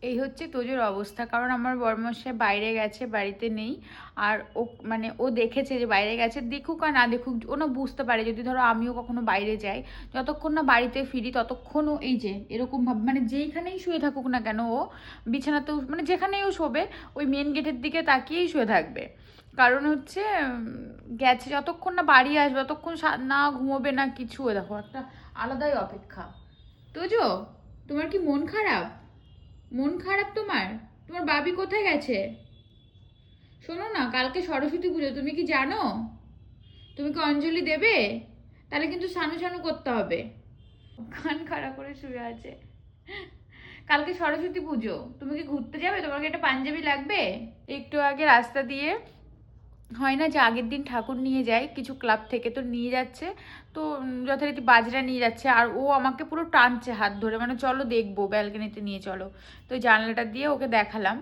এই হচ্ছে তোজোর অবস্থা, কারণ আমার বরমশাই বাইরে গেছে, বাড়িতে নেই। আর ও মানে ও দেখেছে যে বাইরে গেছে, দেখুক আর না দেখুক ও না বুঝতে পারে, যদি ধরো আমিও কখনো বাইরে যাই, যতক্ষণ না বাড়িতে ফিরি ততক্ষণ ও এই যে এরকম ভাবে মানে যেইখানেই শুয়ে থাকুক না কেন ও বিছানাতেও মানে যেখানেই ও শোবে ওই মেন গেটের দিকে তাকিয়েই শুয়ে থাকবে। কারণ হচ্ছে গেছে যতক্ষণ না বাড়ি আসবে ততক্ষণ না ঘুমোবে না কিছু। ও দেখো একটা আলাদাই অপেক্ষা। তোজো, তোমার কি মন খারাপ? মন খারাপ তোমার? তোমার বাবি কোথায় গেছে? শোনো না, কালকে সরস্বতী পুজো, তুমি কি জানো? তুমি কি অঞ্জলি দেবে? তাহলে কিন্তু সানু সানু করতে হবে। কান খাড়া করে শুয়ে আছে। কালকে সরস্বতী পুজো, তুমি কি ঘুরতে যাবে? তোমার কি একটা পাঞ্জাবি লাগবে? একটু আগে রাস্তা দিয়ে হয় না যে আগের দিন ঠাকুর নিয়ে যায় কিছু ক্লাব থেকে, তো নিয়ে যাচ্ছে। তো যথারীতি বাজরা নিয়ে যাচ্ছে আর ও আমাকে পুরো টানছে হাত ধরে, মানে চলো দেখবো, ব্যালকনিতে নিয়ে চলো। তো জানলাটা দিয়ে ওকে দেখালাম।